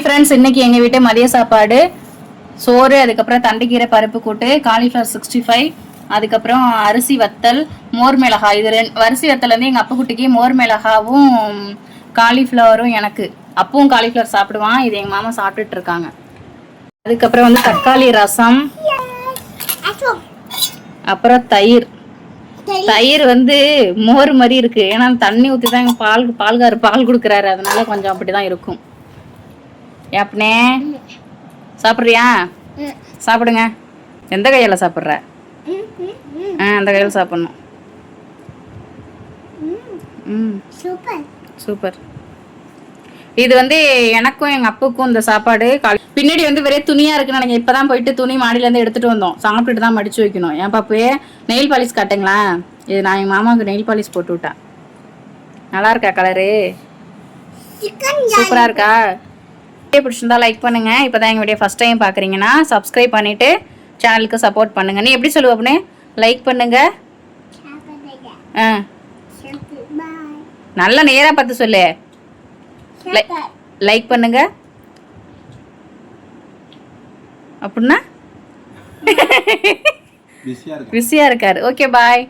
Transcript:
Hi friends, இன்னைக்கு எங்கள் வீட்டு மதிய சாப்பாடு சோறு, அதுக்கப்புறம் தண்டைக்கீரை பருப்பு கூட்டு, காலிஃப்ளவர் 65, அதுக்கப்புறம் அரிசி வத்தல், மோர் மிளகாய். இது அரிசி வத்தல் வந்து எங்கள் அப்புக்குட்டிக்கு, மோர் மிளகாவும் காலிஃப்ளவரும் எனக்கு. அப்பவும் காலிஃப்ளவர் சாப்பிடுவான், இது எங்கள் மாமா சாப்பிட்டுட்டு இருக்காங்க. அதுக்கப்புறம் வந்து தக்காளி ரசம், அப்புறம் தயிர். தயிர் வந்து மோர் மாதிரி இருக்கு, ஏன்னா தண்ணி ஊற்றி தான் எங்கள் பால்கார் பால் கொடுக்குறாரு, அதனால கொஞ்சம் அப்படிதான் இருக்கும். ஏப்பனே சாப்பிட்றியா? சாப்பிடுங்க. எந்த கையால் சாப்பிட்ற? அந்த கையில் சாப்பிட்ணும். சூப்பர். இது வந்து எனக்கும் எங்கள் அப்புக்கும் இந்த சாப்பாடு. பின்னாடி வந்து வெறும் துணியாக இருக்குன்னு நினைக்கிறேன். இப்போ தான் போயிட்டு துணி மாடியிலேருந்து எடுத்துகிட்டு வந்தோம். சாப்பிட்டுட்டு தான் மடித்து வைக்கணும். ஏன் பாப்பே நெயில் பாலிஷ் காட்டுங்களா? இது நான் எங்கள் மாமாவுக்கு நெயில் பாலிஷ் போட்டு விட்டேன். நல்லா இருக்கா கலரு? சூப்பராக இருக்கா? பிடிச்சிருந்தா லைக் பண்ணுங்க. இப்போதான் எங்க வீடியோ ஃபர்ஸ்ட் டைம் பாக்குறீங்கன்னா சப்ஸ்கிரைப் பண்ணிட்டு சேனலுக்கு சப்போர்ட் பண்ணுங்க. நீ எப்படி சொல்லுவ அப்பனே? லைக் பண்ணுங்க. நல்லா நேரா பார்த்து சொல்லு. லைக் பண்ணுங்க அப்படின்னா பிஸியா இருக்காரு. Okay bye.